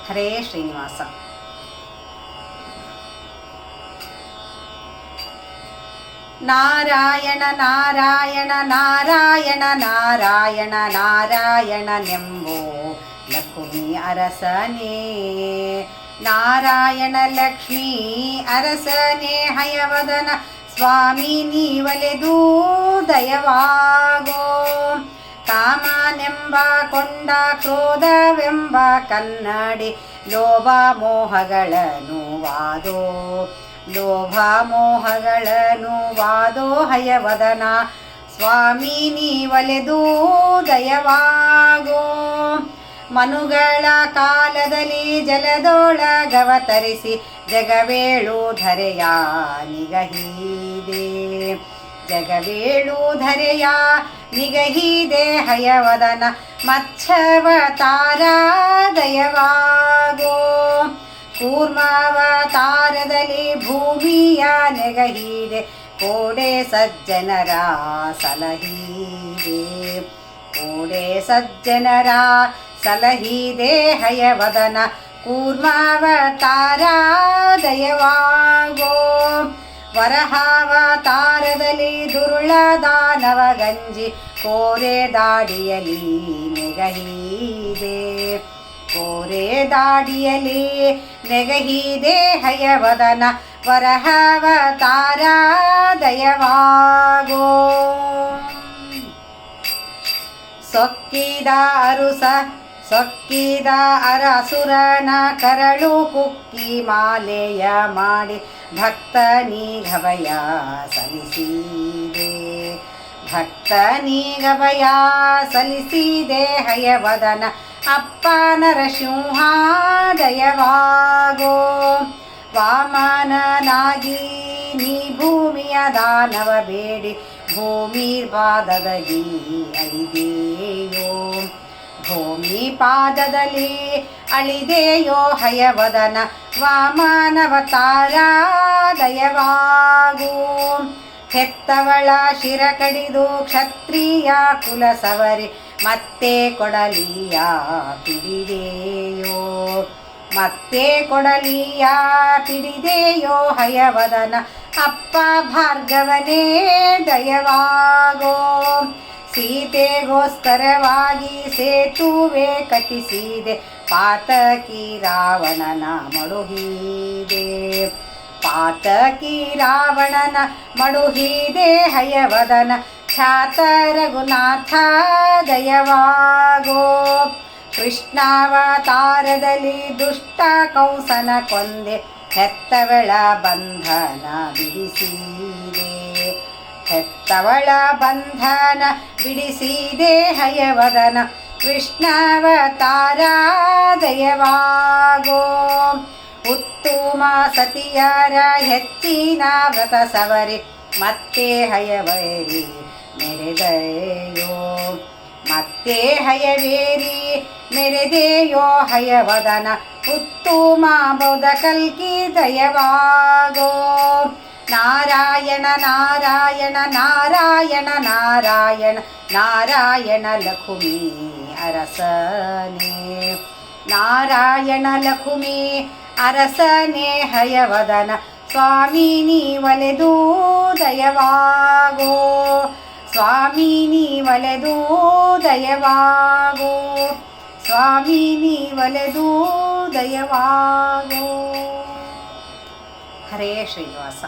ಹರೇ ಶ್ರೀನಿವಾಸ. ನಾರಾಯಣ ನಾರಾಯಣ ನಾರಾಯಣ ನಾರಾಯಣ ನಾರಾಯಣನೆಂಬೋ ಲಕ್ಷ್ಮೀ ಅರಸನೇ, ನಾರಾಯಣ ಲಕ್ಷ್ಮೀ ಅರಸನೇ ಹಯವದನ ಸ್ವಾಮಿ ನೀವಲೆದು ದಯವಾಗೋ. ಕಾಮನೆಂಬ ಕೊಂಡ ಕ್ರೋಧವೆಂಬ ಕನ್ನಡಿ ಲೋಭ ಮೋಹಗಳನ್ನು ವಾದೋ, ಲೋಭ ಮೋಹಗಳನ್ನು ವಾದೋ ಹಯವದನ ಸ್ವಾಮಿ ನೀವಲೆದು ದಯವಾಗೋ. ಮನುಗಳ ಕಾಲದಲ್ಲಿ ಜಲದೊಳಗವತರಿಸಿ ಜಗವೇಳು ಧರೆಯ ನಿಗಹಿದೆ, ಜಗವೇಳು ಧರೆಯ ನಿಗಹಿದೆ ಹಯವದನ ಮತ್ಸ್ಯವತಾರ ದಯವಾಗೋ. ಕೂರ್ಮಾವತಾರದಲ್ಲಿ ಭೂಮಿಯ ನೆಗಹಿದೆ ಕೋಡೆ ಸಜ್ಜನರ ಸಲಹಿದೆ, ಕೋಡೆ ಸಜ್ಜನರ ಸಲಹಿದೆ ಹಯವದನ ಕೂರ್ಮಾವತಾರ ದಯವಾಗೋ. ವರಹಾವತಾರದಲ್ಲಿ ದುರುಳ ದಾನವ ಗಂಜಿ ಕೋರೆ ದಾಡಿಯಲಿ ನೆಗಹಿದೆ, ಕೋರೆ ದಾಡಿಯಲಿ ನೆಗಹಿದೆ ಹಯವದನ ವರಹಾವತಾರ ದಯವಾಗೋ. ಸೊಕ್ಕಿದ ಅರುಸ ಸೊಕ್ಕಿದ ಅರಸುರನ ಕರಳು ಕುಕ್ಕಿ ಮಾಲೆಯ ಮಾಡಿ ಭಕ್ತನಿಗಭಯ ಸಲ್ಲಿಸಿದೆ, ಭಕ್ತನಿಗಭಯ ಸಲ್ಲಿಸಿದೆ ಹಯವದನ ಅಪ್ಪ ನರಸಿಂಹ ದಯವಾಗೋ. ವಾಮನನಾಗಿ ನೀ ಭೂಮಿಯ ದಾನವ ಬೇಡಿ ಭೂಮಿ ಪಾದದಲ್ಲಿ ಅಳಿದೆಯೋ, ಭೂಮಿ ಪಾದದಲ್ಲಿ ಅಳಿದೆಯೋ ಹಯವದನ ವಾಮನವತಾರ ದಯವಾಗೋ. ಹೆತ್ತವಳ ಶಿರ ಕಡಿದು ಕ್ಷತ್ರಿಯ ಕುಲ ಸವರಿ ಮತ್ತೆ ಕೊಡಲಿಯ ಪಿಡಿದೆಯೋ, ಮತ್ತೆ ಕೊಡಲಿಯ ಪಿಡಿದೆಯೋ ಹಯವದನ ಅಪ್ಪ ಭಾರ್ಗವನೇ ದಯವಾಗೋ. ಸೀತೆಗೋಸ್ಕರವಾಗಿ ಸೇತುವೆ ಕಟ್ಟಿಸಿದೆ ಪಾತಕಿ ರಾವಣನ ಮಡುಹಿದೆ, ಪಾತಕಿ ರಾವಣನ ಮಡುಹಿದೆ ಹಯವದನ ಖ್ಯಾತ ರಘುನಾಥ ದಯವಾಗೋ. ಕೃಷ್ಣಾವತಾರದಲ್ಲಿ ದುಷ್ಟ ಕಂಸನ ಕೊಂದೆ ಹೆತ್ತವಳ ಬಂಧನ ಬಿಡಿಸಿದೆ, ಹೆತ್ತವಳ ಬಂಧನ ಬಿಡಿಸಿದೆ ಹಯವದನ ಕೃಷ್ಣಾವತಾರ ದಯವಾಗೋ. ಉತ್ತಮ ಸತಿಯರ ಹೆಚ್ಚಿನ ವ್ರತ ಸವರಿ ಮತ್ತೆ ಹಯವೈರಿ ಮೆರೆದೆಯೋ, ಮತ್ತೆ ಹಯವೇರಿ ಮೆರೆದೆಯೋ ಹಯವದನ ಉತ್ತಮ ಬೌದ್ಧ ಕಲ್ಕಿ ದಯವಾಗೋ. ನಾರಾಯಣ ನಾರಾಯಣ ನಾರಾಯಣ ನಾರಾಯಣ ನಾರಾಯಣ ಲಕ್ಷ್ಮೀ ಅರಸನೇ, ನಾರಾಯಣ ಲಕ್ಷ್ಮೀ ಅರಸನೇ ಹಯವದನ ಸ್ವಾಮಿ ನೀವಲೆದು ದಯವಾಗೋ, ಸ್ವಾಮಿ ನೀವಲೆದು ದಯವಾಗೋ, ಸ್ವಾಮಿ ನೀವಲೆದು ದಯವಾಗೋ. ಹರೇ ಶ್ರೀನಿವಾಸ.